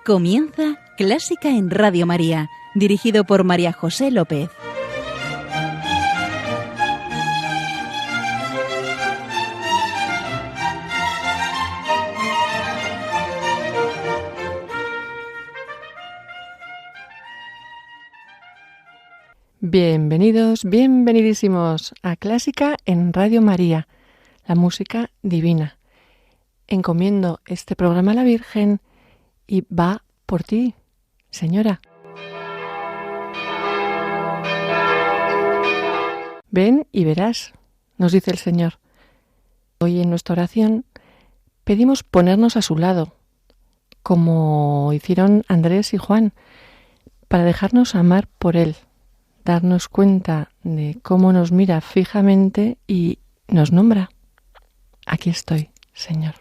Comienza Clásica en Radio María, dirigido por María José López. Bienvenidos, bienvenidísimos a Clásica en Radio María, la música divina. Encomiendo este programa a la Virgen y va por ti, Señora. Ven y verás, nos dice el Señor. Hoy en nuestra oración pedimos ponernos a su lado, como hicieron Andrés y Juan, para dejarnos amar por Él, darnos cuenta de cómo nos mira fijamente y nos nombra. Aquí estoy, Señor.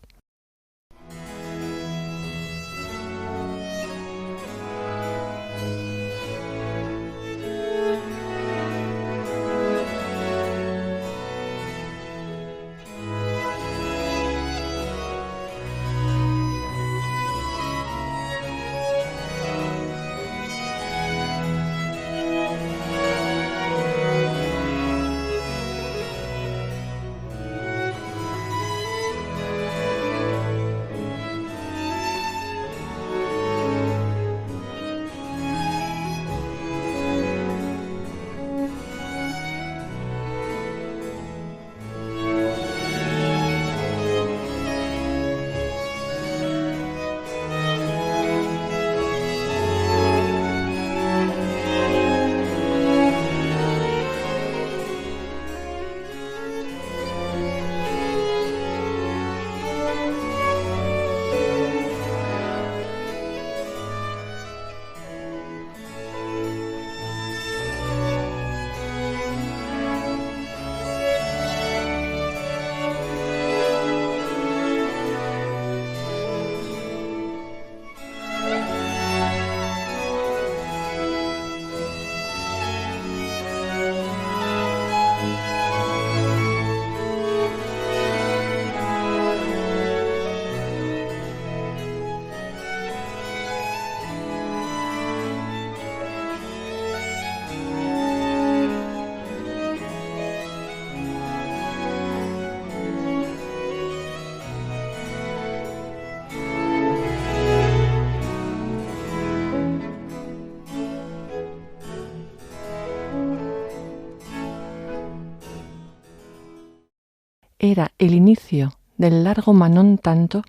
Era el inicio del largo Manon tanto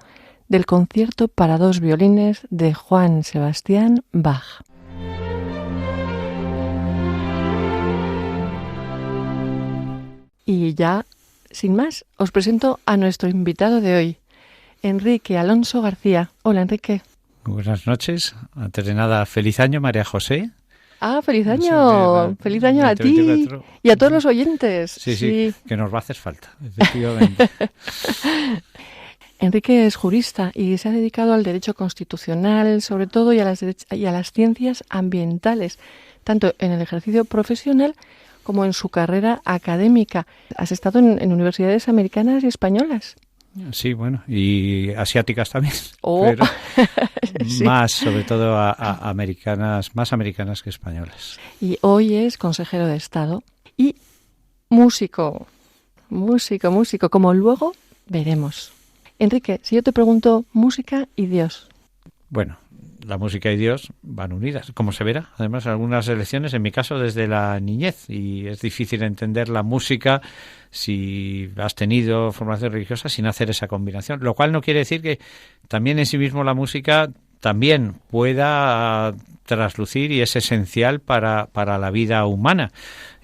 del concierto para dos violines de Johann Sebastian Bach. Y ya, sin más, os presento a nuestro invitado de hoy, Enrique Alonso García. Hola, Enrique. Buenas noches. Antes de nada, feliz año, María José. Ah, feliz año. Feliz año a ti y a todos los oyentes. Sí, que nos va a hacer falta, efectivamente. Enrique es jurista y se ha dedicado al derecho constitucional, sobre todo, y a las ciencias ambientales, tanto en el ejercicio profesional como en su carrera académica. Has estado en universidades americanas y españolas. Sí, bueno, y asiáticas también, pero sí. Más, sobre todo, más americanas que españolas. Y hoy es consejero de Estado y músico, como luego veremos. Enrique, si yo te pregunto música y Dios. Bueno, la música y Dios van unidas, como se verá. Además, algunas elecciones, en mi caso, desde la niñez, y es difícil entender la música si has tenido formación religiosa sin hacer esa combinación, lo cual no quiere decir que también en sí mismo la música también pueda traslucir y es esencial para la vida humana.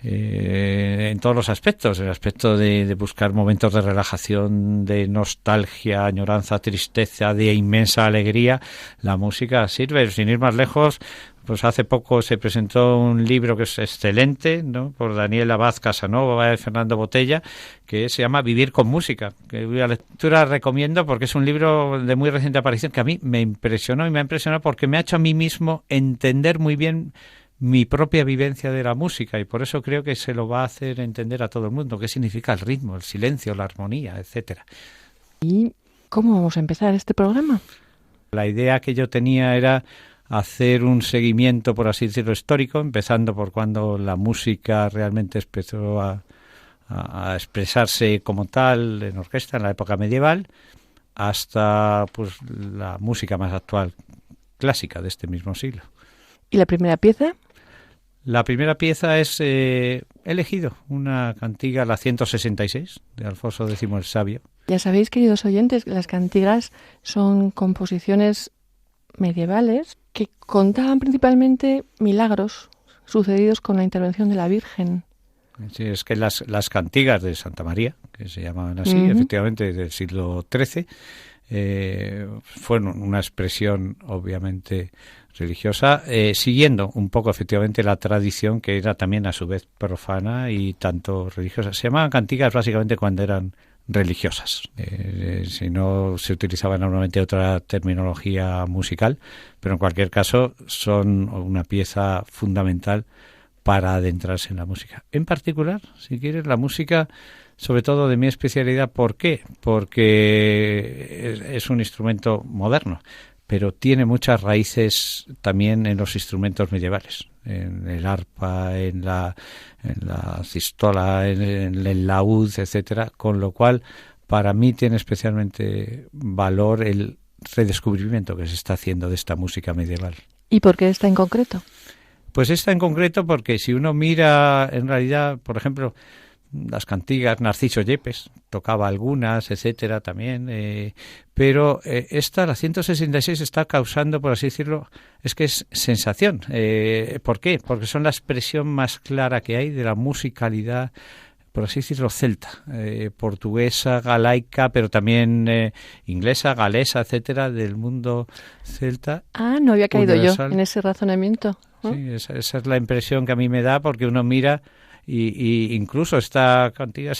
En todos los aspectos, el aspecto de buscar momentos de relajación, de nostalgia, añoranza, tristeza, de inmensa alegría, la música sirve. Sin ir más lejos, pues hace poco se presentó un libro que es excelente, ¿no?, por Daniel Abad Casanova y Fernando Botella, que se llama Vivir con música, que la lectura recomiendo porque es un libro de muy reciente aparición que a mí me impresionó y me ha impresionado porque me ha hecho a mí mismo entender muy bien mi propia vivencia de la música, y por eso creo que se lo va a hacer entender a todo el mundo qué significa el ritmo, el silencio, la armonía, etcétera. ¿Y cómo vamos a empezar este programa? La idea que yo tenía era hacer un seguimiento, por así decirlo, histórico, empezando por cuando la música realmente empezó a expresarse como tal en orquesta en la época medieval, hasta pues la música más actual, clásica de este mismo siglo. ¿Y la primera pieza? La primera pieza es, he elegido una cantiga, la 166, de Alfonso X el Sabio. Ya sabéis, queridos oyentes, las cantigas son composiciones medievales que contaban principalmente milagros sucedidos con la intervención de la Virgen. Sí, es que las cantigas de Santa María, que se llamaban así, efectivamente, del siglo XIII, fueron una expresión obviamente religiosa, siguiendo un poco efectivamente la tradición que era también a su vez profana y tanto religiosa. Se llamaban cantigas básicamente cuando eran religiosas, si no se utilizaba normalmente otra terminología musical, pero en cualquier caso son una pieza fundamental para adentrarse en la música. En particular, si quieres, la música, sobre todo de mi especialidad. ¿Por qué? Porque es un instrumento moderno, pero tiene muchas raíces también en los instrumentos medievales, en el arpa, en la cistola, en el laúd, etcétera, con lo cual para mí tiene especialmente valor el redescubrimiento que se está haciendo de esta música medieval. ¿Y por qué esta en concreto? Pues esta en concreto porque si uno mira, en realidad, por ejemplo, las cantigas, Narciso Yepes tocaba algunas, etcétera, también, pero esta, la 166, está causando, por así decirlo, es que es sensación. ¿Por qué? Porque son la expresión más clara que hay de la musicalidad, por así decirlo, celta, portuguesa, galaica, pero también inglesa, galesa, etcétera, del mundo celta. Ah, no había caído universal. yo en ese razonamiento. Sí, esa es la impresión que a mí me da, porque uno mira y incluso esta cantiga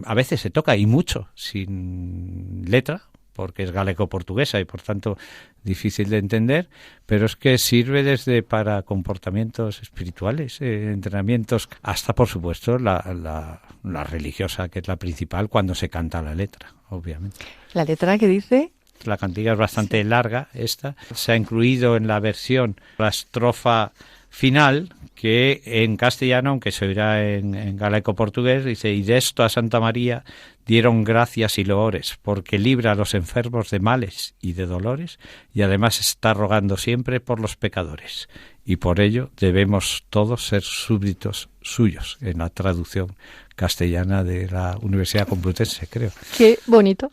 a veces se toca, y mucho, sin letra, porque es galaico-portuguesa y por tanto difícil de entender, pero es que sirve desde para comportamientos espirituales, entrenamientos, hasta por supuesto la religiosa, que es la principal cuando se canta la letra, obviamente. ¿La letra que dice? La cantiga es bastante larga, esta. Se ha incluido en la versión la estrofa final, que en castellano, aunque se oirá en galaico-portugués, dice: y de esto a Santa María dieron gracias y loores, porque libra a los enfermos de males y de dolores, y además está rogando siempre por los pecadores. Y por ello debemos todos ser súbditos suyos, en la traducción castellana de la Universidad Complutense, creo. Qué bonito.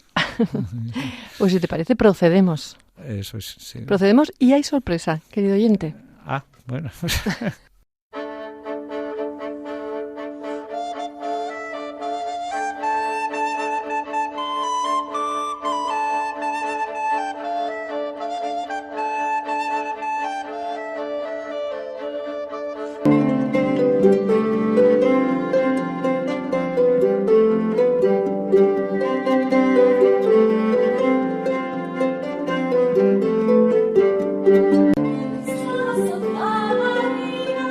Pues si te parece, procedemos. Eso es, sí. Procedemos y hay sorpresa, querido oyente. Ah, bueno. Santa Maria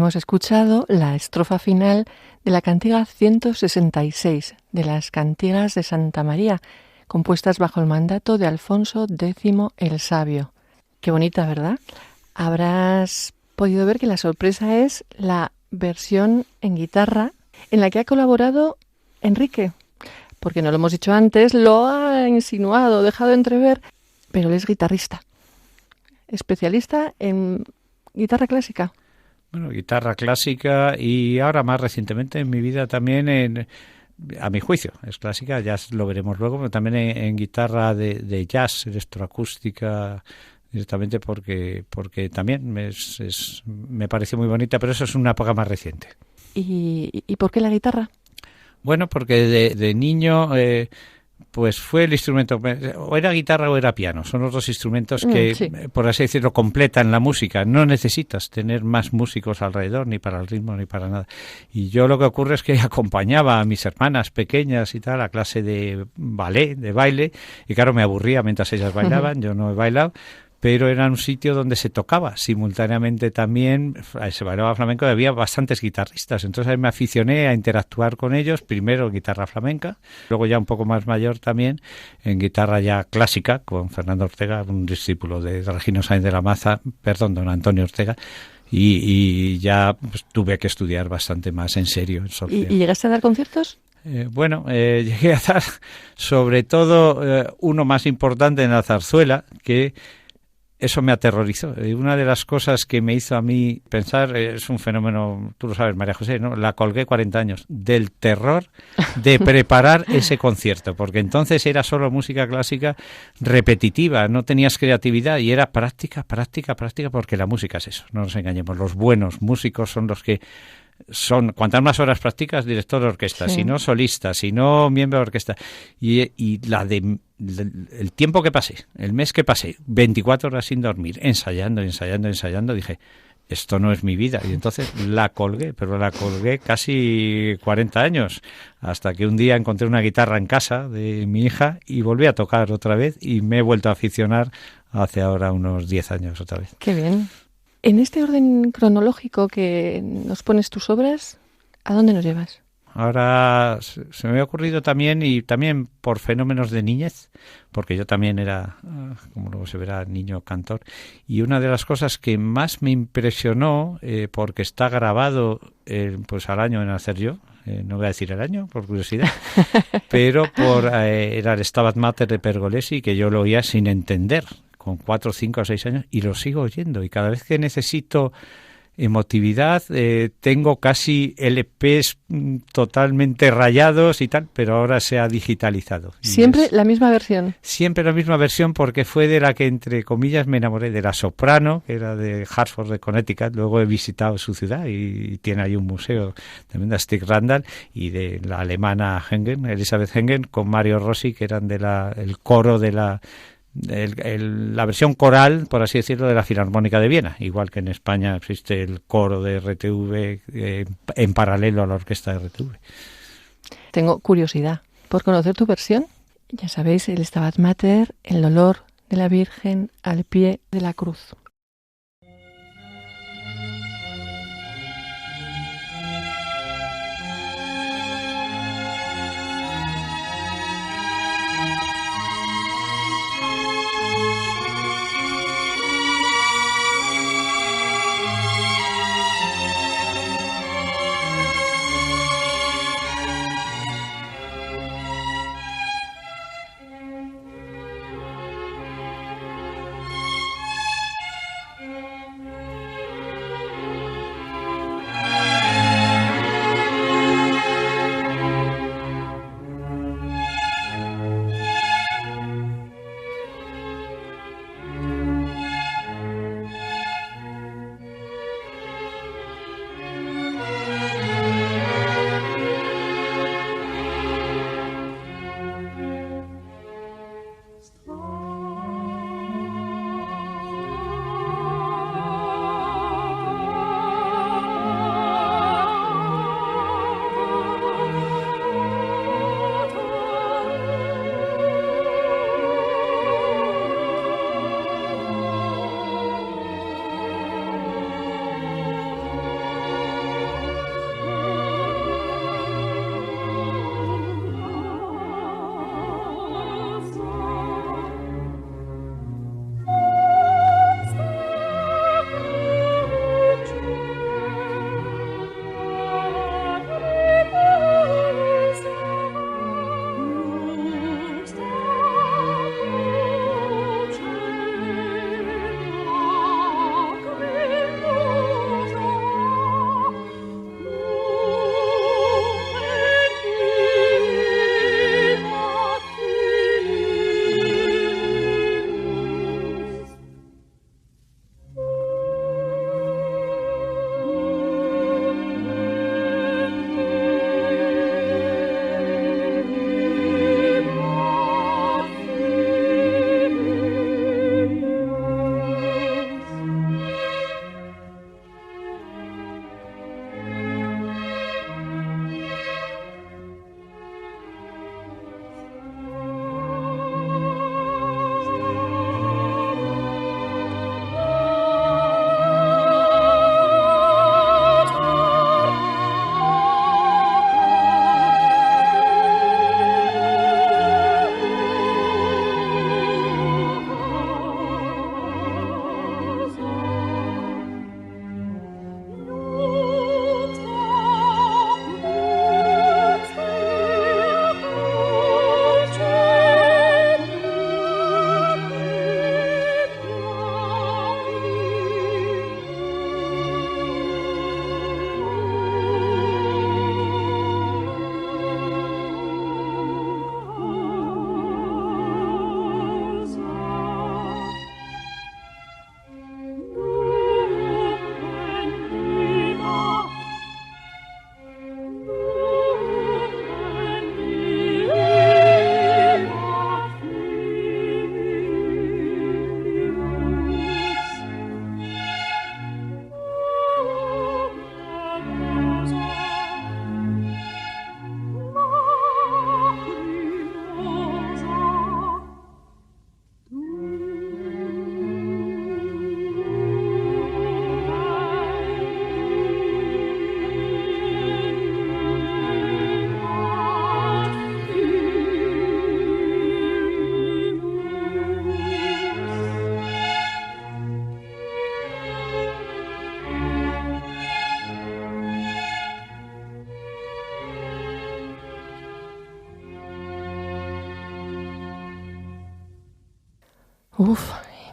hemos escuchado la estrofa final de la cantiga 166 de las Cantigas de Santa María, compuestas bajo el mandato de Alfonso X el Sabio. Qué bonita, ¿verdad? Habrás podido ver que la sorpresa es la versión en guitarra en la que ha colaborado Enrique, porque no lo hemos dicho antes, lo ha insinuado, dejado entrever, pero él es guitarrista, especialista en guitarra clásica. Bueno, guitarra clásica y ahora más recientemente en mi vida también a mi juicio, es clásica, ya lo veremos luego, pero también en guitarra de jazz, electroacústica, directamente porque también me pareció muy bonita, pero eso es una época más reciente. ¿Y por qué la guitarra? Bueno, porque de niño pues fue el instrumento, o era guitarra o era piano, son los dos instrumentos que, sí, por así decirlo, completan la música. No necesitas tener más músicos alrededor, ni para el ritmo, ni para nada. Y yo lo que ocurre es que acompañaba a mis hermanas pequeñas y tal a clase de ballet, de baile, y claro, me aburría mientras ellas bailaban, yo no he bailado, pero era un sitio donde se tocaba simultáneamente también, se bailaba flamenco y había bastantes guitarristas, entonces ahí me aficioné a interactuar con ellos, primero en guitarra flamenca, luego ya un poco más mayor también en guitarra ya clásica, con Fernando Ortega, un discípulo de Regino Sáenz de la Maza, don Antonio Ortega, y ya pues, tuve que estudiar bastante más en serio. ¿Y llegaste a dar conciertos? Llegué a dar sobre todo uno más importante en la zarzuela, que eso me aterrorizó. Una de las cosas que me hizo a mí pensar, es un fenómeno, tú lo sabes, María José, ¿no? La colgué 40 años, del terror de preparar ese concierto, porque entonces era solo música clásica repetitiva, no tenías creatividad y era práctica, porque la música es eso, no nos engañemos. Los buenos músicos son los que son, cuantas más horas practicas, director de orquesta, sí, si no solista, si no miembro de orquesta, y el tiempo que pasé, el mes que pasé, 24 horas sin dormir, ensayando, dije, esto no es mi vida, y entonces la colgué, pero la colgué casi 40 años, hasta que un día encontré una guitarra en casa de mi hija y volví a tocar otra vez y me he vuelto a aficionar hace ahora unos 10 años otra vez. Qué bien. En este orden cronológico que nos pones tus obras, ¿a dónde nos llevas? Ahora se me ha ocurrido también, y también por fenómenos de niñez, porque yo también era, como luego se verá, niño cantor, y una de las cosas que más me impresionó, porque está grabado pues al año de nacer yo, no voy a decir el año, por curiosidad, pero era el Stabat Mater de Pergolesi, que yo lo oía sin entender, con 4, 5 o 6 años, y lo sigo oyendo, y cada vez que necesito emotividad, tengo casi LPs totalmente rayados y tal, pero ahora se ha digitalizado. ¿Siempre la misma versión? Siempre la misma versión, porque fue de la que, entre comillas, me enamoré, de la soprano, que era de Hartford, de Connecticut. Luego he visitado su ciudad y tiene ahí un museo también de Stig Randall, y de la alemana Hengen, Elisabeth Hengen, con Mario Rossi, que eran el coro de la versión coral, por así decirlo, de la Filarmónica de Viena, igual que en España existe el coro de RTV en paralelo a la orquesta de RTV. Tengo curiosidad por conocer tu versión. Ya sabéis, el Stabat Mater, el dolor de la Virgen al pie de la cruz.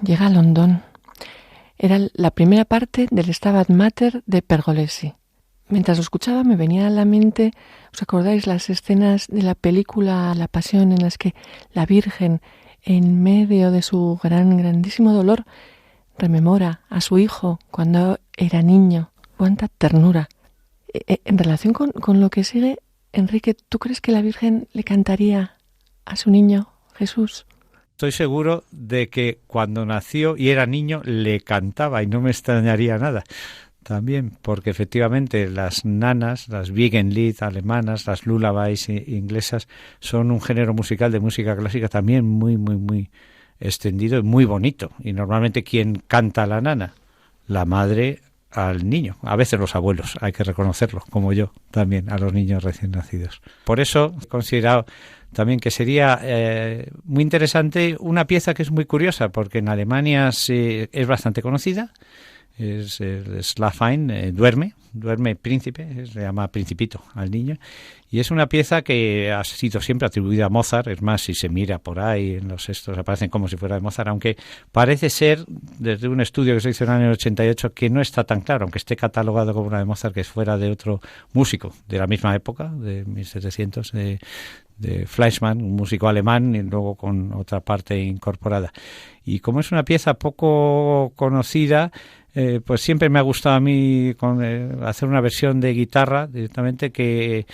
Llega a Londón. Era la primera parte del Stabat Mater de Pergolesi. Mientras lo escuchaba me venía a la mente, ¿os acordáis las escenas de la película La Pasión en las que la Virgen, en medio de su grandísimo dolor, rememora a su hijo cuando era niño? ¡Cuánta ternura! En relación con lo que sigue, Enrique, ¿tú crees que la Virgen le cantaría a su niño Jesús? Estoy seguro de que cuando nació y era niño le cantaba y no me extrañaría nada. También porque efectivamente las nanas, las Wiegenlied alemanas, las lullabies inglesas son un género musical de música clásica también muy extendido y muy bonito. Y normalmente ¿quién canta a la nana? La madre al niño, a veces los abuelos, hay que reconocerlo, como yo también, a los niños recién nacidos. Por eso he considerado también que sería muy interesante una pieza que es muy curiosa, porque en Alemania es bastante conocida, es el Schlafwein, duerme príncipe, se llama Principito al niño, y es una pieza que ha sido siempre atribuida a Mozart. Es más, si se mira por ahí en los estos aparecen como si fuera de Mozart, aunque parece ser, desde un estudio que se hizo en el año 88, que no está tan claro, aunque esté catalogado como una de Mozart, que fuera de otro músico de la misma época, de 1700, de Fleischmann, un músico alemán, y luego con otra parte incorporada. Y como es una pieza poco conocida, pues siempre me ha gustado a mí hacer una versión de guitarra directamente, que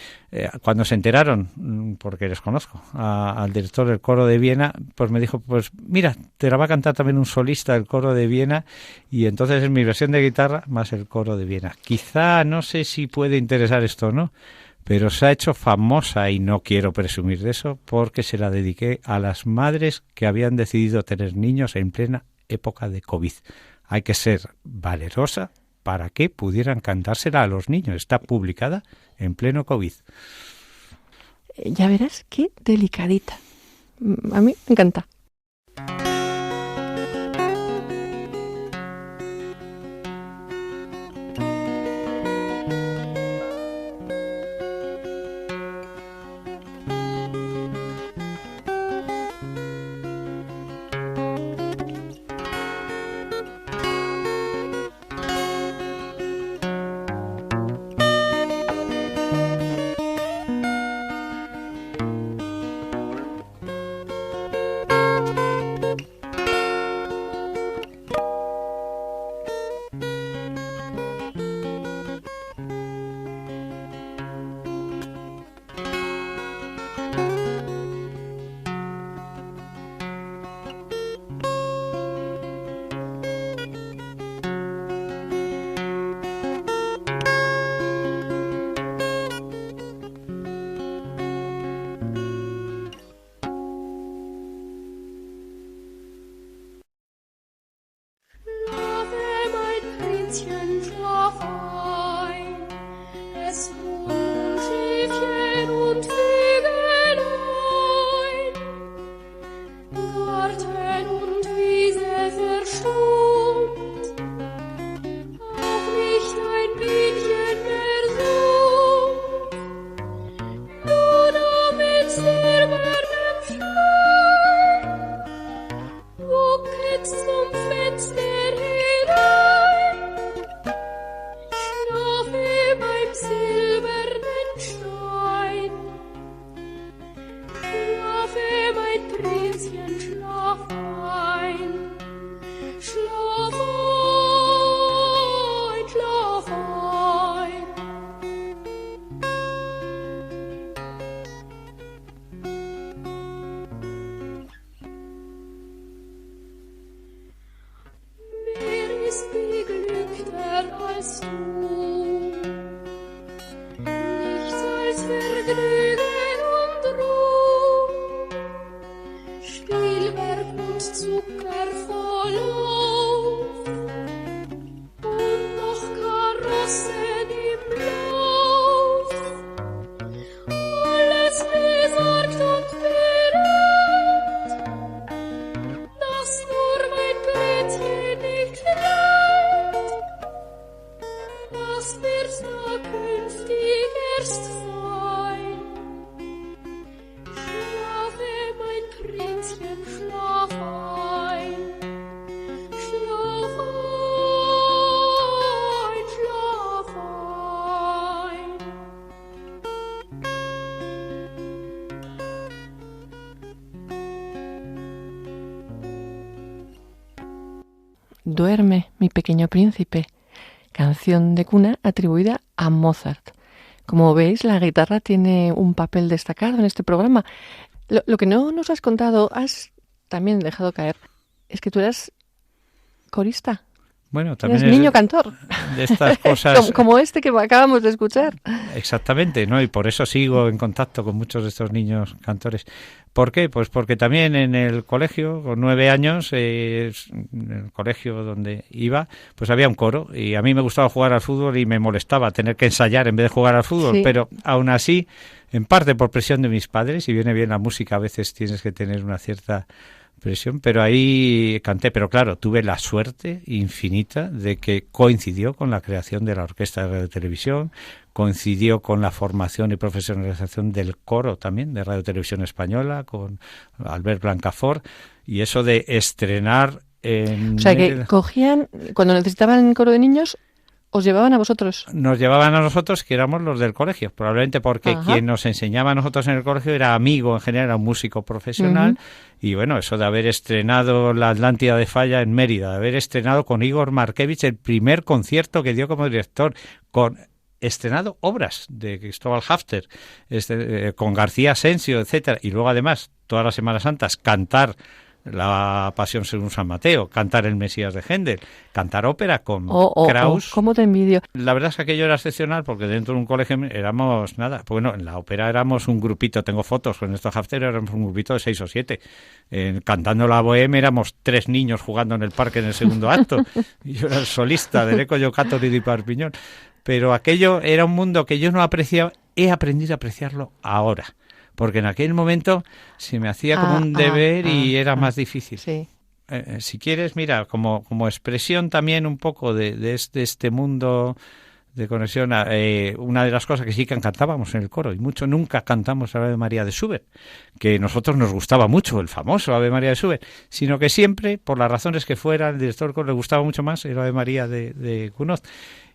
cuando se enteraron, porque les conozco, al director del coro de Viena, pues me dijo, pues mira, te la va a cantar también un solista del coro de Viena, y entonces es mi versión de guitarra más el coro de Viena. Quizá, no sé si puede interesar esto o no, pero se ha hecho famosa, y no quiero presumir de eso, porque se la dediqué a las madres que habían decidido tener niños en plena época de COVID. Hay que ser valerosa para que pudieran cantársela a los niños. Está publicada en pleno COVID. Ya verás qué delicadita. A mí me encanta. Schlafe, mein Prinzchen, schlaf ein. Duerme, mi pequeño príncipe, canción de cuna atribuida a Mozart. Como veis, la guitarra tiene un papel destacado en este programa. Lo que no nos has contado, has también dejado caer, es que tú eras corista. Bueno, también eres niño cantor. De estas cosas... como este que acabamos de escuchar. Exactamente, ¿no? Y por eso sigo en contacto con muchos de estos niños cantores. ¿Por qué? Pues porque también en el colegio, con 9 años, en el colegio donde iba, pues había un coro y a mí me gustaba jugar al fútbol y me molestaba tener que ensayar en vez de jugar al fútbol, sí. Pero aún así, en parte por presión de mis padres, y viene bien la música, a veces tienes que tener una cierta presión, pero ahí canté, pero claro, tuve la suerte infinita de que coincidió con la creación de la Orquesta de Radio Televisión, coincidió con la formación y profesionalización del coro también de Radio Televisión Española, con Albert Blancafort, y eso de estrenar en... O sea, que cogían, cuando necesitaban coro de niños, ¿os llevaban a vosotros? Nos llevaban a nosotros, que éramos los del colegio, probablemente porque Ajá. Quien nos enseñaba a nosotros en el colegio era amigo, en general, era un músico profesional, y bueno, eso de haber estrenado la Atlántida de Falla en Mérida, de haber estrenado con Igor Markevich el primer concierto que dio como director, con estrenado obras de Cristóbal Hafter, con García Asensio, etcétera, y luego además, todas las Semanas Santas, cantar la Pasión según San Mateo, cantar el Mesías de Händel, cantar ópera con Krauss. ¿Cómo te envidio? La verdad es que aquello era excepcional porque dentro de un colegio éramos nada. Bueno, en la ópera éramos un grupito, tengo fotos con estos Hafter, éramos un grupito de 6 o 7. Cantando la Bohème éramos 3 niños jugando en el parque en el segundo acto. Y yo era el solista del Eco Giocattoli di Parpiñón. Pero aquello era un mundo que yo no apreciaba, he aprendido a apreciarlo ahora. Porque en aquel momento se me hacía como un deber y era más difícil. Sí. Si quieres, mira, como expresión también un poco de este mundo de conexión, una de las cosas que sí que cantábamos en el coro, y mucho, nunca cantamos el Ave María de Schubert, que a nosotros nos gustaba mucho, el famoso Ave María de Schubert, sino que siempre, por las razones que fuera, el director del coro le gustaba mucho más el Ave María de Gounod.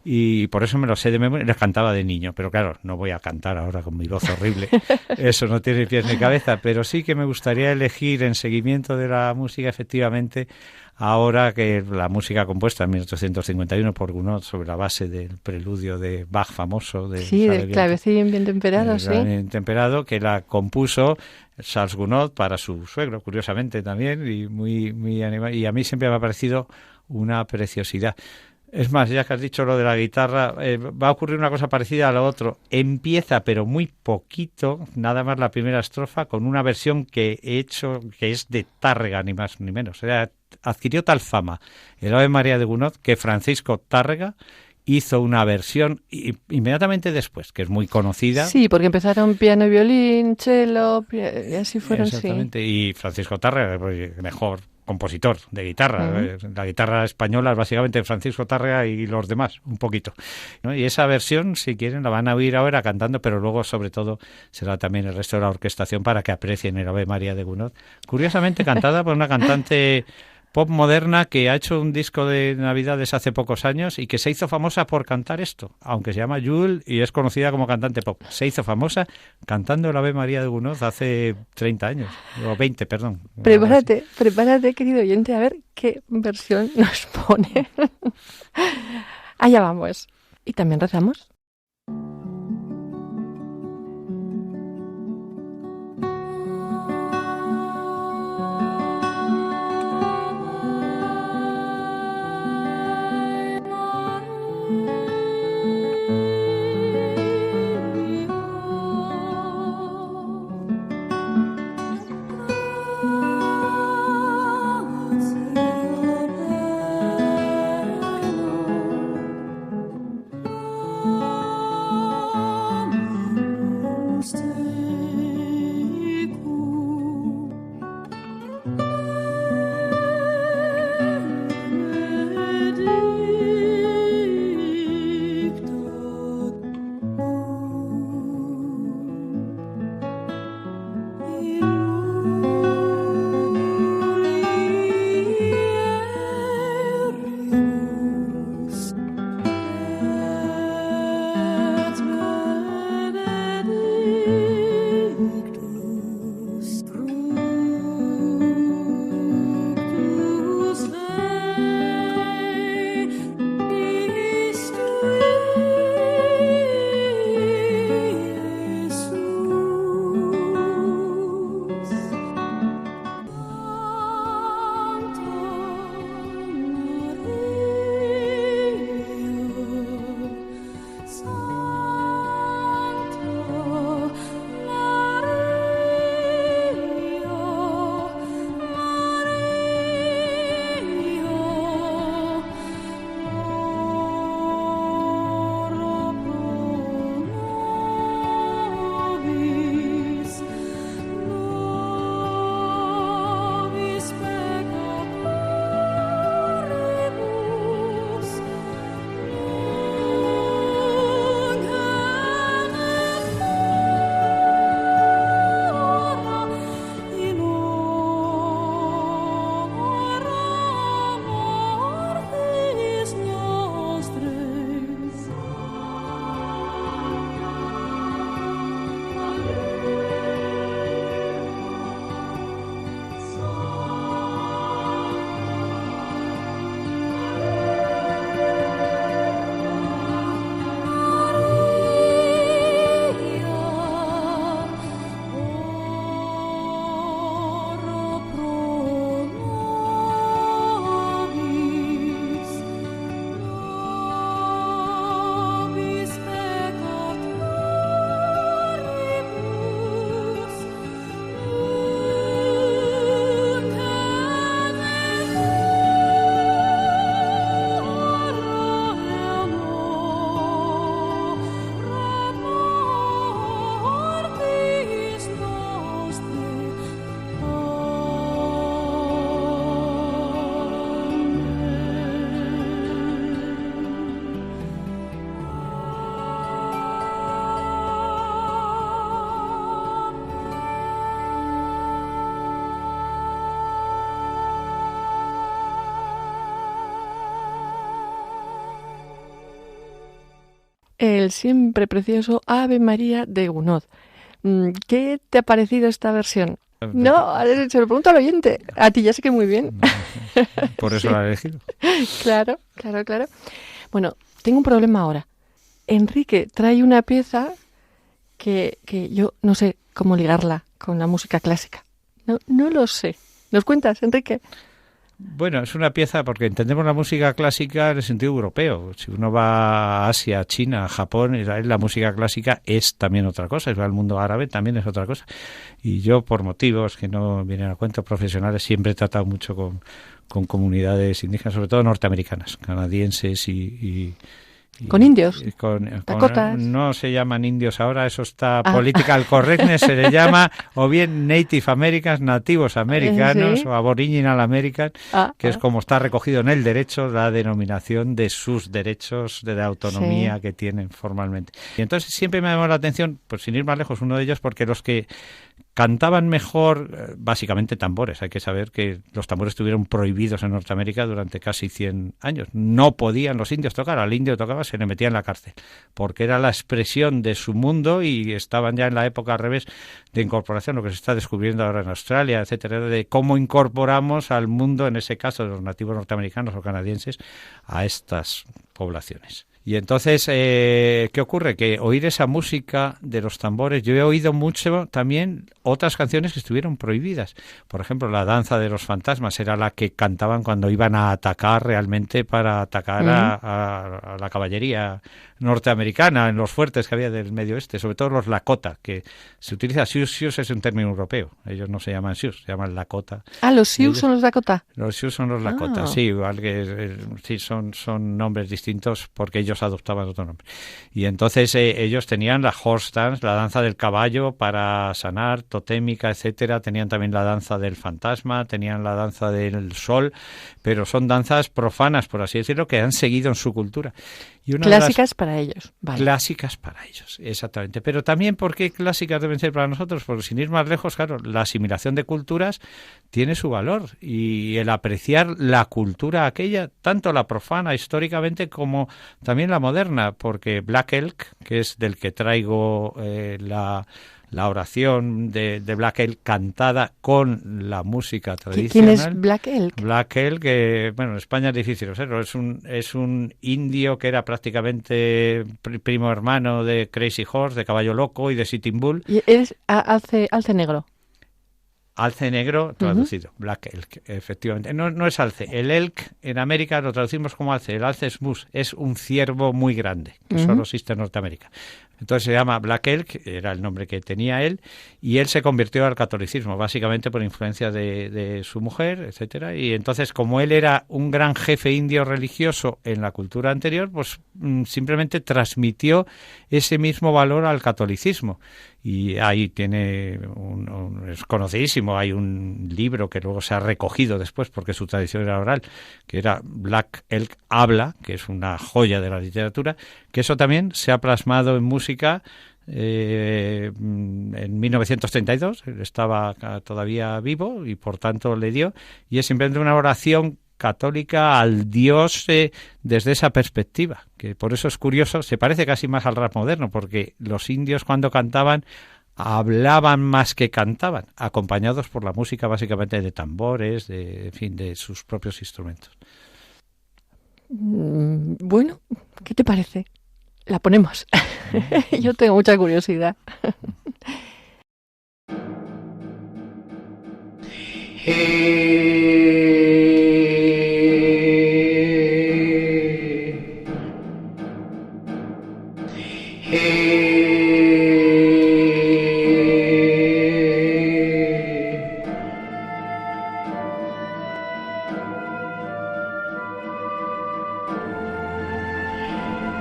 Y por eso me lo sé de memoria, les cantaba de niño, pero claro, no voy a cantar ahora con mi voz horrible, eso no tiene pies ni cabeza, pero sí que me gustaría elegir en seguimiento de la música, efectivamente, ahora que la música compuesta en 1851 por Gounod sobre la base del preludio de Bach famoso, del clavecín bien temperado, sí. Bien temperado, que la compuso Charles Gounod para su suegro, curiosamente también, y muy animado, y a mí siempre me ha parecido una preciosidad. Es más, ya que has dicho lo de la guitarra, va a ocurrir una cosa parecida a lo otro. Empieza, pero muy poquito, nada más la primera estrofa, con una versión que he hecho, que es de Tárrega, ni más ni menos. O sea, adquirió tal fama el Ave María de Gounod que Francisco Tárrega hizo una versión inmediatamente después, que es muy conocida. Sí, porque empezaron piano y violín, cello, y así fueron. Exactamente, sí. Y Francisco Tárrega, mejor compositor de guitarra. La guitarra española es básicamente Francisco Tárrega y los demás, un poquito, ¿no? Y esa versión, si quieren, la van a oír ahora cantando, pero luego, sobre todo, será también el resto de la orquestación para que aprecien el Ave María de Gounod. Curiosamente cantada por una cantante pop moderna que ha hecho un disco de Navidades hace pocos años y que se hizo famosa por cantar esto, aunque se llama Jul y es conocida como cantante pop. Se hizo famosa cantando el Ave María de Gounod hace 30 años, o 20, perdón. Prepárate, querido oyente, a ver qué versión nos pone. Allá vamos. ¿Y también rezamos? el siempre precioso Ave María de Gounod. ¿Qué te ha parecido esta versión? No, se lo pregunto al oyente. A ti ya sé que muy bien. Por eso la he elegido. Claro. Bueno, tengo un problema ahora. Enrique trae una pieza que yo no sé cómo ligarla con la música clásica. No lo sé. ¿Nos cuentas, Enrique? Bueno, es una pieza porque entendemos la música clásica en el sentido europeo. Si uno va a Asia, China, Japón, la música clásica es también otra cosa. Si va al mundo árabe también es otra cosa. Y yo, por motivos que no vienen a cuento profesionales, siempre he tratado mucho con comunidades indígenas, sobre todo norteamericanas, canadienses y ¿Con indios? Dakotas. No se llaman indios ahora, eso está political correctness, se le llama o bien Native Americans, nativos americanos, ¿sí? O Aboriginal American, que es como está recogido en el derecho, la denominación de sus derechos de autonomía, sí, que tienen formalmente. Y entonces siempre me ha llamado la atención, pues sin ir más lejos, uno de ellos, porque los que cantaban mejor, básicamente tambores. Hay que saber que los tambores estuvieron prohibidos en Norteamérica durante casi 100 años. No podían los indios tocar. Al indio tocaba, se le metía en la cárcel, porque era la expresión de su mundo y estaban ya en la época al revés de incorporación, lo que se está descubriendo ahora en Australia, etcétera, de cómo incorporamos al mundo, en ese caso de los nativos norteamericanos o canadienses, a estas poblaciones. Y entonces, ¿qué ocurre? Que oír esa música de los tambores, yo he oído mucho también otras canciones que estuvieron prohibidas. Por ejemplo, la danza de los fantasmas era la que cantaban cuando iban a atacar realmente, para atacar a la caballería norteamericana en los fuertes que había del Medio Oeste, sobre todo los Lakota, que se utiliza Sioux es un término europeo. Ellos no se llaman Sioux, se llaman Lakota. Ah, los Sioux son los Dakota. Los Sioux son los Lakota, sí, igual que sí, son nombres distintos porque ellos adoptaban otro nombre. Y entonces ellos tenían la horse dance, la danza del caballo para sanar, totémica, etcétera. Tenían también la danza del fantasma, tenían la danza del sol, pero son danzas profanas, por así decirlo, que han seguido en su cultura. Y clásicas para ellos. Vale. Clásicas para ellos, exactamente. Pero también, ¿por qué clásicas deben ser para nosotros? Porque sin ir más lejos, claro, la asimilación de culturas tiene su valor, y el apreciar la cultura aquella, tanto la profana históricamente como también la moderna, porque Black Elk, que es del que traigo la oración de Black Elk cantada con la música tradicional. ¿Quién es Black Elk? Black Elk, que bueno, en España es difícil serlo, es un indio que era prácticamente primo hermano de Crazy Horse, de Caballo Loco y de Sitting Bull. ¿Y es alce negro? Alce negro traducido, Black Elk, efectivamente. No es alce. El elk en América lo traducimos como alce. El alce es moose, es un ciervo muy grande, que solo existe en Norteamérica. Entonces se llama Black Elk, era el nombre que tenía él, y él se convirtió al catolicismo, básicamente por influencia de su mujer, etcétera. Y entonces, como él era un gran jefe indio religioso en la cultura anterior, pues simplemente transmitió ese mismo valor al catolicismo. Y ahí tiene es conocidísimo, hay un libro que luego se ha recogido después porque su tradición era oral, que era Black Elk Habla, que es una joya de la literatura, que eso también se ha plasmado en música en 1932, él estaba todavía vivo y por tanto le dio, y es simplemente una oración católica al Dios desde esa perspectiva, que por eso es curioso, se parece casi más al rap moderno, porque los indios cuando cantaban hablaban más que cantaban, acompañados por la música básicamente de tambores, en fin, de sus propios instrumentos. Bueno, ¿qué te parece? La ponemos. Yo tengo mucha curiosidad.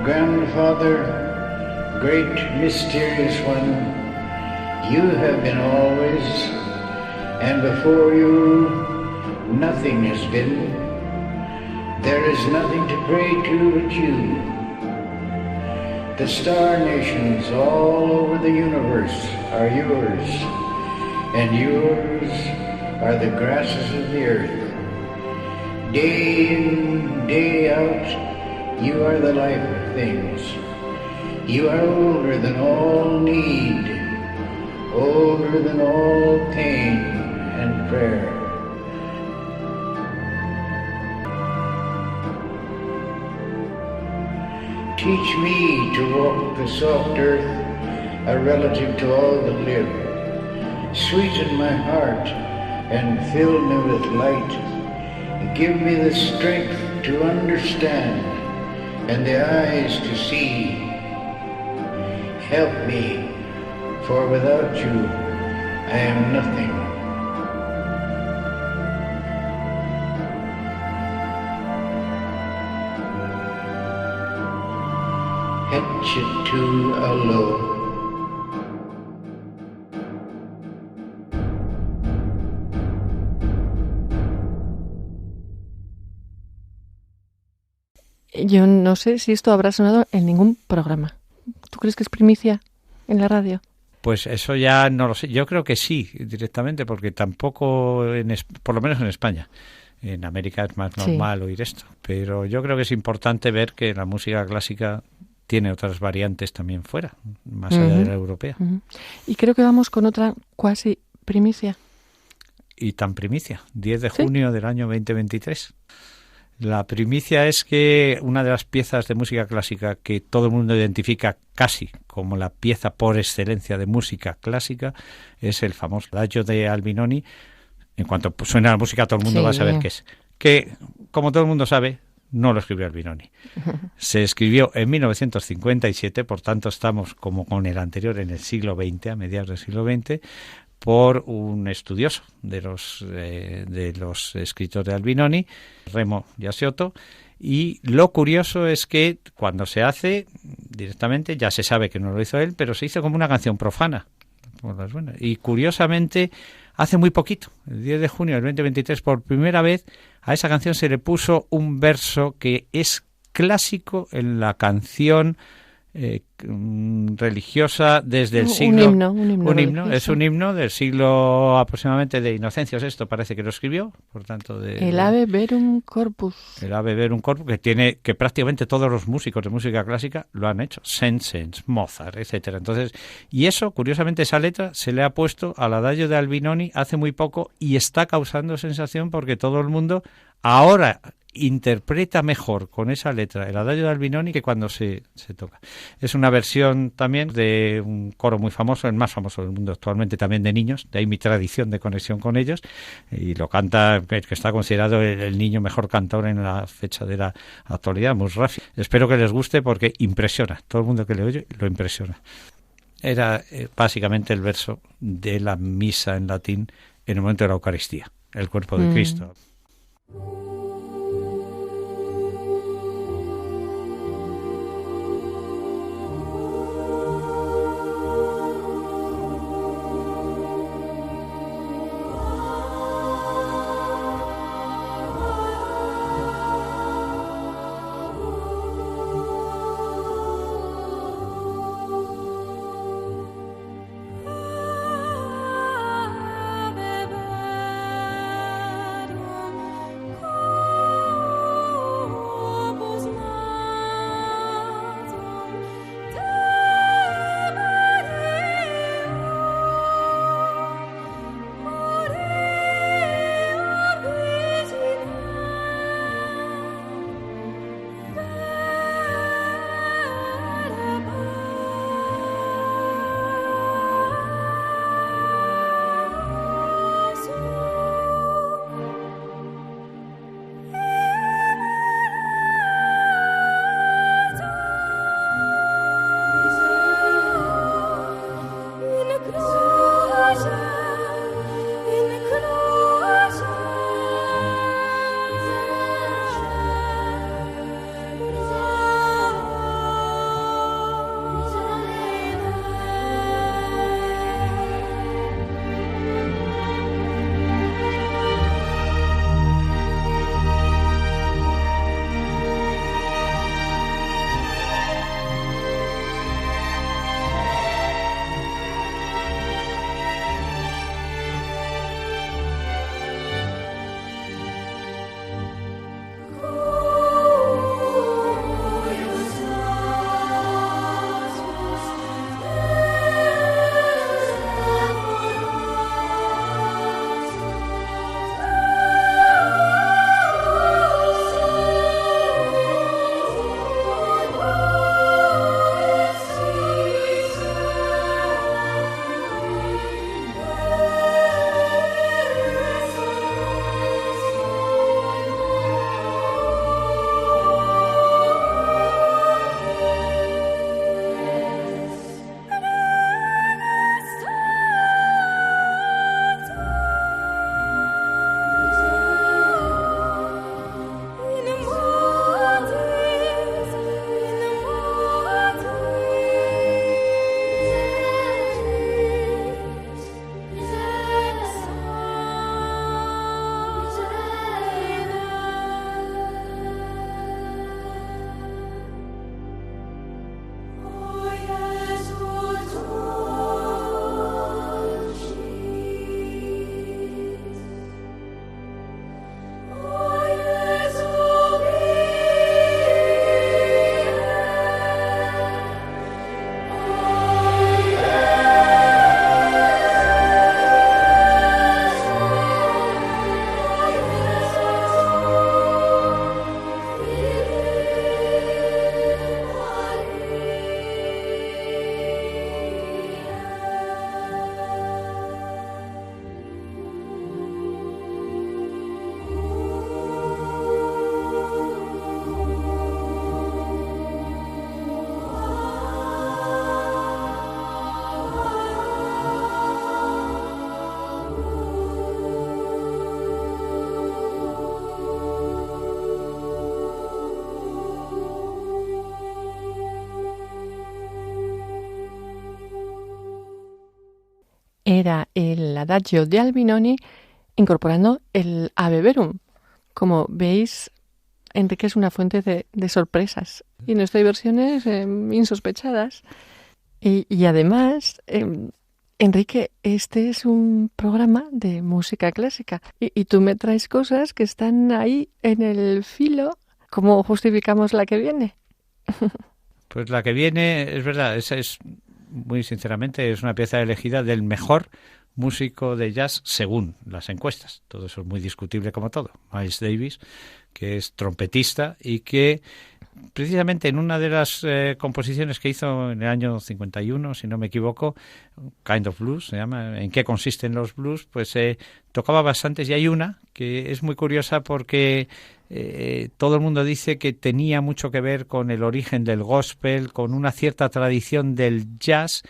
Grandfather, great mysterious one, you have been always, and before you nothing has been. There is nothing to pray to but you. The star nations all over the universe are yours, and yours are the grasses of the earth. Day in, day out, you are the life of things. You are older than all need, older than all pain and prayer. Teach me to walk the soft earth, a relative to all that live. Sweeten my heart and fill me with light. Give me the strength to understand and the eyes to see. Help me, for without you, I am nothing. Hetchetu alo. Yo no sé si esto habrá sonado en ningún programa. ¿Tú crees que es primicia en la radio? Pues eso ya no lo sé. Yo creo que sí, directamente, porque tampoco, por lo menos en España. En América es más normal oír esto. Pero yo creo que es importante ver que la música clásica tiene otras variantes también fuera, más allá de la europea. Y creo que vamos con otra cuasi primicia. Y tan primicia, 10 de junio del año 2023. La primicia es que una de las piezas de música clásica que todo el mundo identifica casi como la pieza por excelencia de música clásica es el famoso Adagio de Albinoni. En cuanto suena la música, todo el mundo va a saber qué es. Que, como todo el mundo sabe, no lo escribió Albinoni. Se escribió en 1957, por tanto estamos como con el anterior en el siglo XX, a mediados del siglo XX, por un estudioso de los escritos de Albinoni, Remo Giasiotto, y lo curioso es que cuando se hace directamente, ya se sabe que no lo hizo él, pero se hizo como una canción profana, por las buenas. Y curiosamente, hace muy poquito, el 10 de junio del 2023, por primera vez, a esa canción se le puso un verso que es clásico en la canción religiosa desde el siglo... Un himno, es un himno del siglo aproximadamente de Inocencio VI, parece que lo escribió, por tanto... El Ave Verum Corpus. El Ave Verum Corpus, que prácticamente todos los músicos de música clásica lo han hecho, Saint-Saëns, Mozart, etcétera. Entonces, y eso, curiosamente, esa letra se le ha puesto al Adagio de Albinoni hace muy poco y está causando sensación porque todo el mundo ahora interpreta mejor con esa letra el Adagio de Albinoni que cuando se toca. Es una versión también de un coro muy famoso, el más famoso del mundo actualmente, también de niños, de ahí mi tradición de conexión con ellos, y lo canta el que está considerado el niño mejor cantador en la fecha de la actualidad, Musrafi. Espero que les guste porque impresiona, todo el mundo que le oye lo impresiona. Era básicamente el verso de la misa en latín en el momento de la Eucaristía, el cuerpo de Cristo. era el Adagio de Albinoni incorporando el Ave Verum. Como veis, Enrique es una fuente de sorpresas y nos trae versiones insospechadas. Y además, Enrique, este es un programa de música clásica y tú me traes cosas que están ahí en el filo. ¿Cómo justificamos la que viene? Pues la que viene, es verdad, esa es, muy sinceramente, es una pieza elegida del mejor músico de jazz según las encuestas. Todo eso es muy discutible como todo. Miles Davis, que es trompetista y que precisamente en una de las composiciones que hizo en el año 51, si no me equivoco, Kind of Blues, se llama, ¿en qué consisten los blues? Pues tocaba bastantes, y hay una que es muy curiosa porque todo el mundo dice que tenía mucho que ver con el origen del gospel, con una cierta tradición del jazz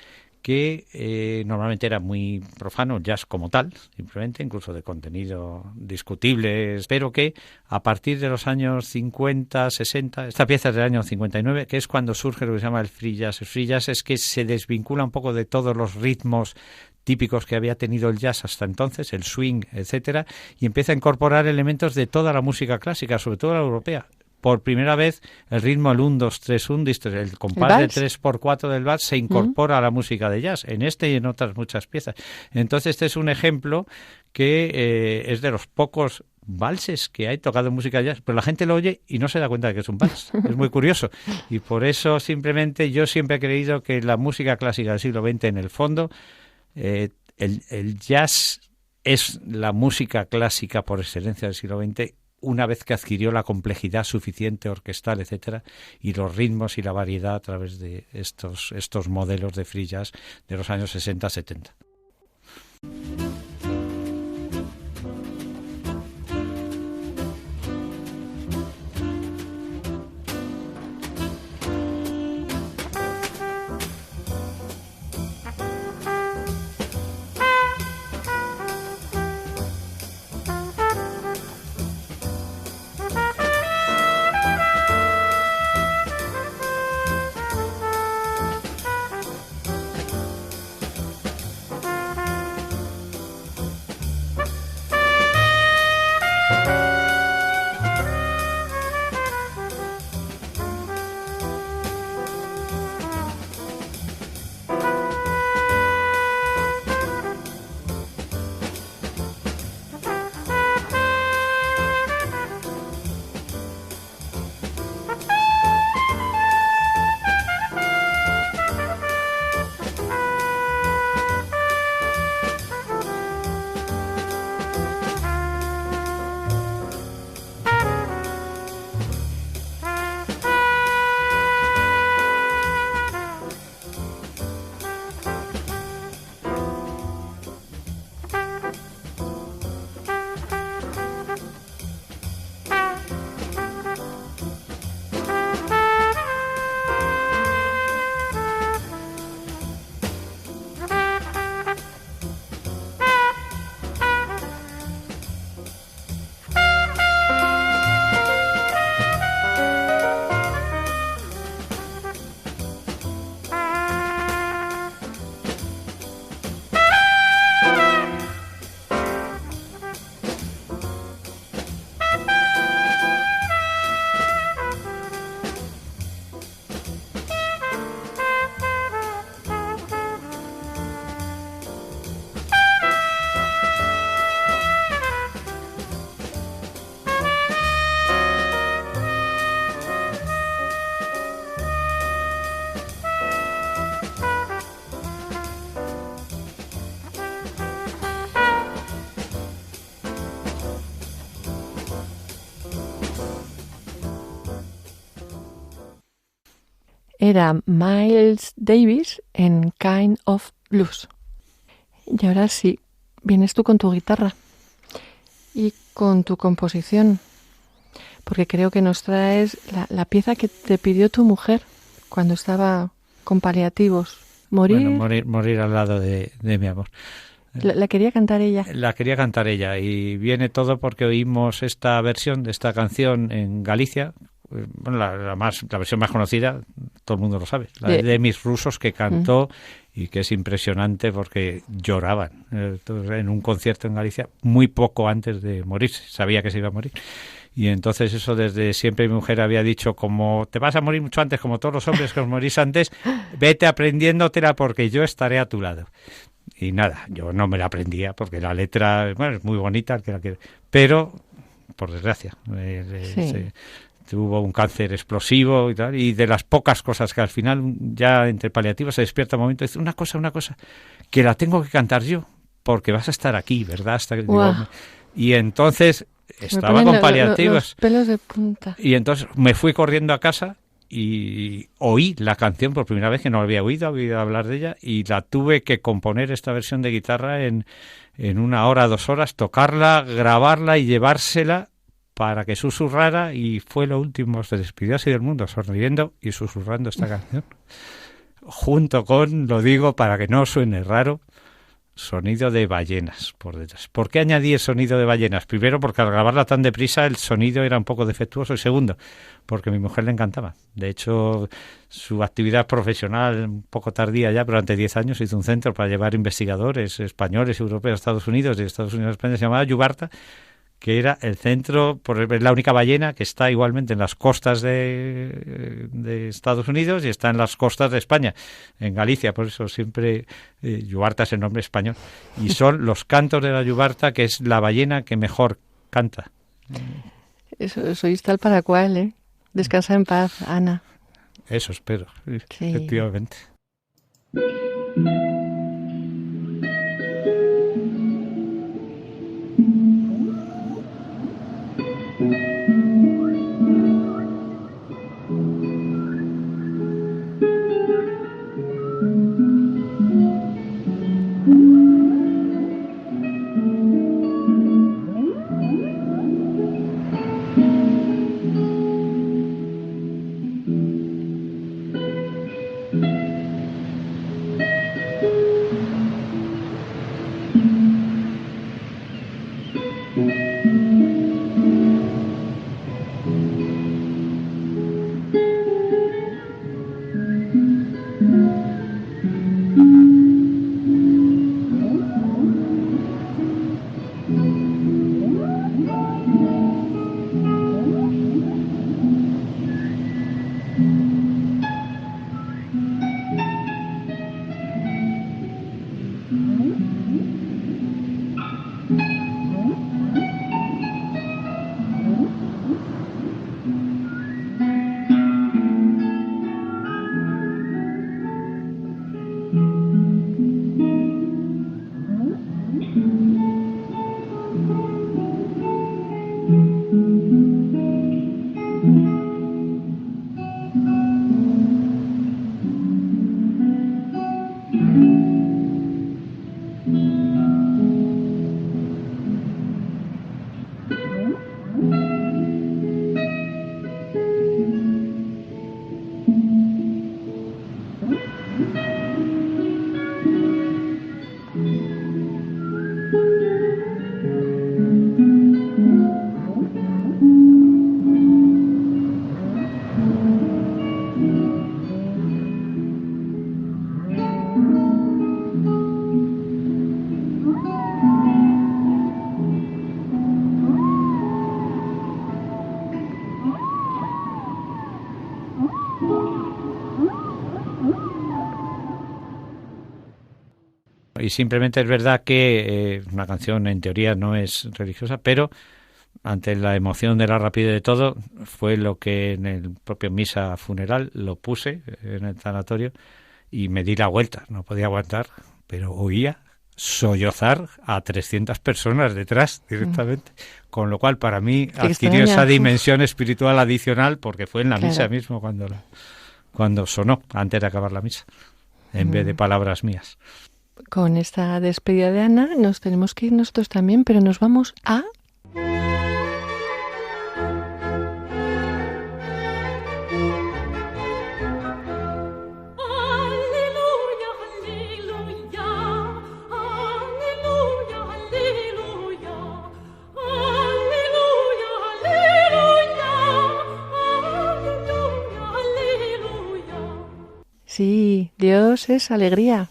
que normalmente era muy profano, jazz como tal, simplemente, incluso de contenido discutible, pero que a partir de los años 50, 60, esta pieza es del año 59, que es cuando surge lo que se llama el free jazz. El free jazz es que se desvincula un poco de todos los ritmos típicos que había tenido el jazz hasta entonces, el swing, etcétera, y empieza a incorporar elementos de toda la música clásica, sobre todo la europea. Por primera vez, el ritmo, el 1, 2, 3, 1, el compás de 3x4 del vals se incorpora a la música de jazz, en este y en otras muchas piezas. Entonces, este es un ejemplo que es de los pocos valses que hay tocado en música de jazz, pero la gente lo oye y no se da cuenta de que es un vals. Es muy curioso. Y por eso, simplemente, yo siempre he creído que la música clásica del siglo XX, en el fondo, el jazz es la música clásica por excelencia del siglo XX, una vez que adquirió la complejidad suficiente orquestal, etcétera, y los ritmos y la variedad a través de estos modelos de free jazz de los años 60-70. Era Miles Davis en Kind of Blues. Y ahora sí, vienes tú con tu guitarra y con tu composición, porque creo que nos traes la pieza que te pidió tu mujer cuando estaba con paliativos. Morir al lado de mi amor. La quería cantar ella. La quería cantar ella, y viene todo porque oímos esta versión de esta canción en Galicia. Bueno, la versión más conocida, todo el mundo lo sabe, la de Demis Roussos, que cantó y que es impresionante porque lloraban en un concierto en Galicia muy poco antes de morirse. Sabía que se iba a morir. Y entonces eso desde siempre mi mujer había dicho, como te vas a morir mucho antes, como todos los hombres que os morís antes, vete aprendiéndotela porque yo estaré a tu lado. Y nada, yo no me la aprendía porque la letra, bueno, es muy bonita, pero por desgracia, tuvo un cáncer explosivo y tal, y de las pocas cosas que al final ya entre paliativos se despierta un momento y dice, una cosa, que la tengo que cantar yo, porque vas a estar aquí, ¿verdad? Y entonces estaba con paliativos. Los pelos de punta. Y entonces me fui corriendo a casa y oí la canción por primera vez, que no había oído hablar de ella, y la tuve que componer, esta versión de guitarra, en 1 hora, 2 horas, tocarla, grabarla y llevársela para que susurrara, y fue lo último. Se despidió así del mundo, sonriendo y susurrando esta canción, junto con, lo digo para que no suene raro, sonido de ballenas por detrás. ¿Por qué añadí el sonido de ballenas? Primero, porque al grabarla tan deprisa el sonido era un poco defectuoso, y segundo, porque a mi mujer le encantaba. De hecho, su actividad profesional, un poco tardía ya, pero durante 10 años hizo un centro para llevar investigadores españoles y europeos a Estados Unidos, y de Estados Unidos a España, se llamaba Yubarta, que era el centro, es la única ballena que está igualmente en las costas de Estados Unidos y está en las costas de España, en Galicia, por eso siempre Yubarta es el nombre español. Y son los cantos de la Yubarta, que es la ballena que mejor canta. Eso, sois tal para cual, ¿eh? Descansa en paz, Ana. Eso espero, sí. Efectivamente. Y simplemente es verdad que una canción en teoría no es religiosa, pero ante la emoción de la rapidez de todo, fue lo que en el propio misa funeral lo puse en el tanatorio y me di la vuelta, no podía aguantar, pero oía sollozar a 300 personas detrás directamente, con lo cual para mí adquirió esa dimensión espiritual adicional, porque fue en la misa mismo cuando sonó, antes de acabar la misa, en vez de palabras mías. Con esta despedida de Ana nos tenemos que ir nosotros también, pero nos vamos a... Sí, Dios es alegría.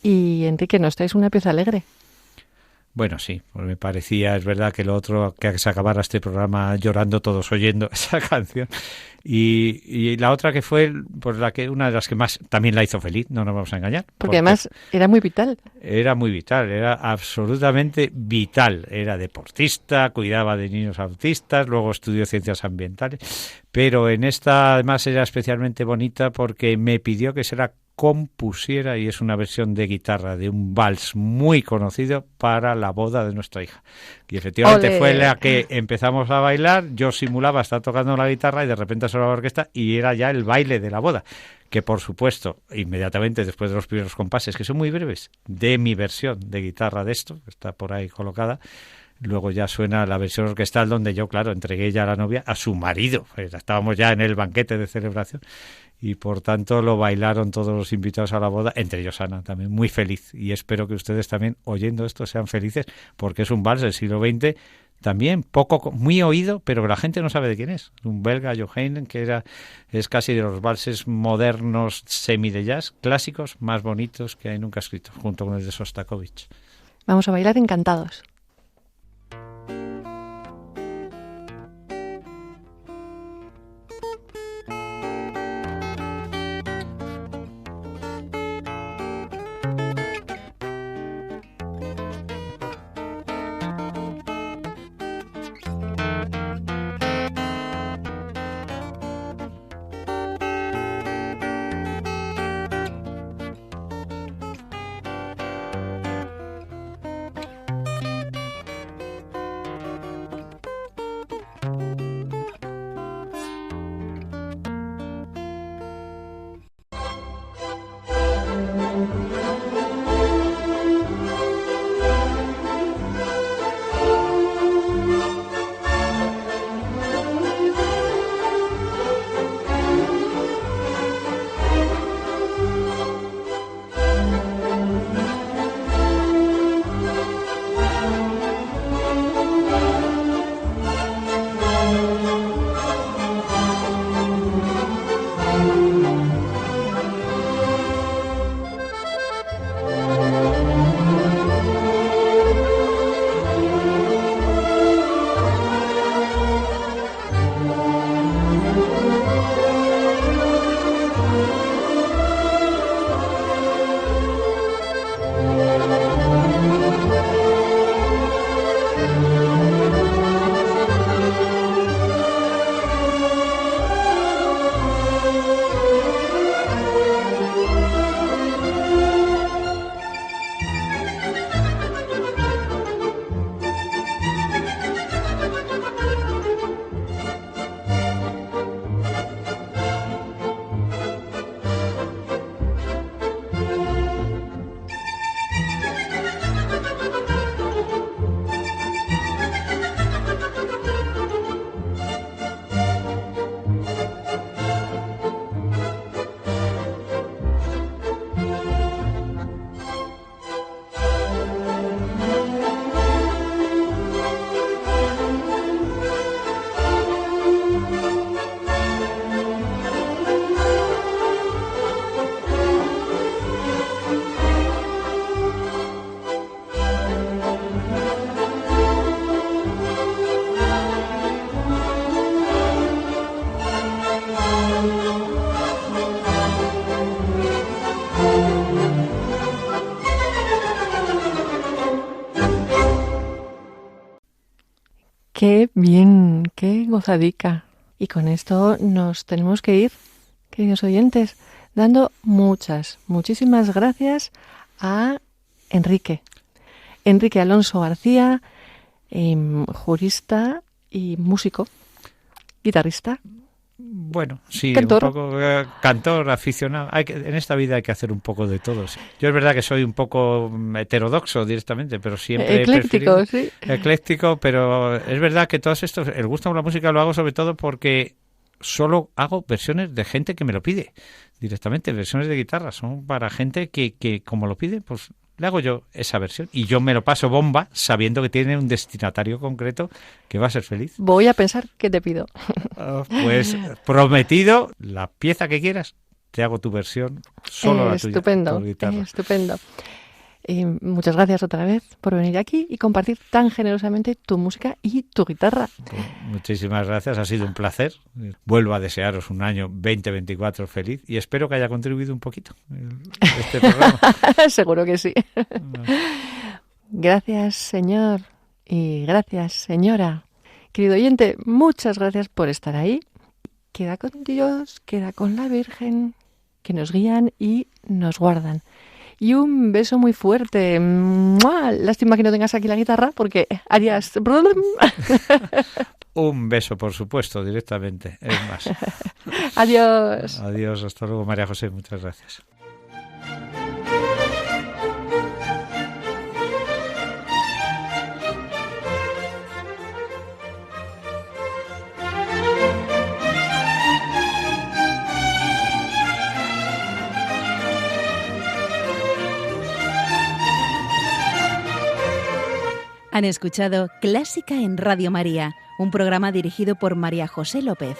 Y Enrique, nos traes una pieza alegre. Bueno, sí, pues me parecía, es verdad que lo otro, que se acabara este programa llorando todos oyendo esa canción. Y la otra que fue, pues una de las que más también la hizo feliz, no nos vamos a engañar. Porque además era muy vital. Era muy vital, era absolutamente vital. Era deportista, cuidaba de niños autistas, luego estudió ciencias ambientales. Pero en esta además era especialmente bonita porque me pidió que se la compusiera, y es una versión de guitarra de un vals muy conocido para la boda de nuestra hija. Y efectivamente ¡olé! Fue la que empezamos a bailar, yo simulaba estar tocando la guitarra y de repente sonaba la orquesta y era ya el baile de la boda. Que por supuesto, inmediatamente después de los primeros compases, que son muy breves, de mi versión de guitarra de esto, que está por ahí colocada, luego ya suena la versión orquestal donde yo, claro, entregué ya a la novia a su marido. Estábamos ya en el banquete de celebración y por tanto lo bailaron todos los invitados a la boda, entre ellos Ana también, muy feliz. Y espero que ustedes también, oyendo esto, sean felices, porque es un vals del siglo XX, también muy oído, pero que la gente no sabe de quién es. Un belga, Johannes, que es casi de los valses modernos semi de jazz clásicos más bonitos que hay nunca escritos, junto con el de Sostakovich. Vamos a bailar encantados. Qué bien, qué gozadica. Y con esto nos tenemos que ir, queridos oyentes, dando muchísimas gracias a Enrique Alonso García, jurista y músico, guitarrista. Bueno, sí, cantor. Un poco cantor, aficionado. En esta vida hay que hacer un poco de todo. Sí. Yo es verdad que soy un poco heterodoxo directamente, pero siempre ecléctico, sí. Ecléctico, pero es verdad que todos estos, el gusto por la música lo hago sobre todo porque solo hago versiones de gente que me lo pide directamente, versiones de guitarra. Son para gente que como lo pide, pues le hago yo esa versión y yo me lo paso bomba sabiendo que tiene un destinatario concreto que va a ser feliz. Voy a pensar qué te pido. Pues prometido, la pieza que quieras te hago tu versión, solo la tuya, por guitarra. Estupendo. Muchas gracias otra vez por venir aquí y compartir tan generosamente tu música y tu guitarra. Pues muchísimas gracias, ha sido un placer. Vuelvo a desearos un año 2024 feliz y espero que haya contribuido un poquito este programa. Seguro que sí. Gracias, señor, y gracias, señora. Querido oyente, muchas gracias por estar ahí. Queda con Dios, queda con la Virgen, que nos guían y nos guardan. Y un beso muy fuerte. ¡Mua! Lástima que no tengas aquí la guitarra porque harías... Un beso, por supuesto, directamente. Es más. Adiós. Adiós, hasta luego, María José. Muchas gracias. Han escuchado Clásica en Radio María, un programa dirigido por María José López.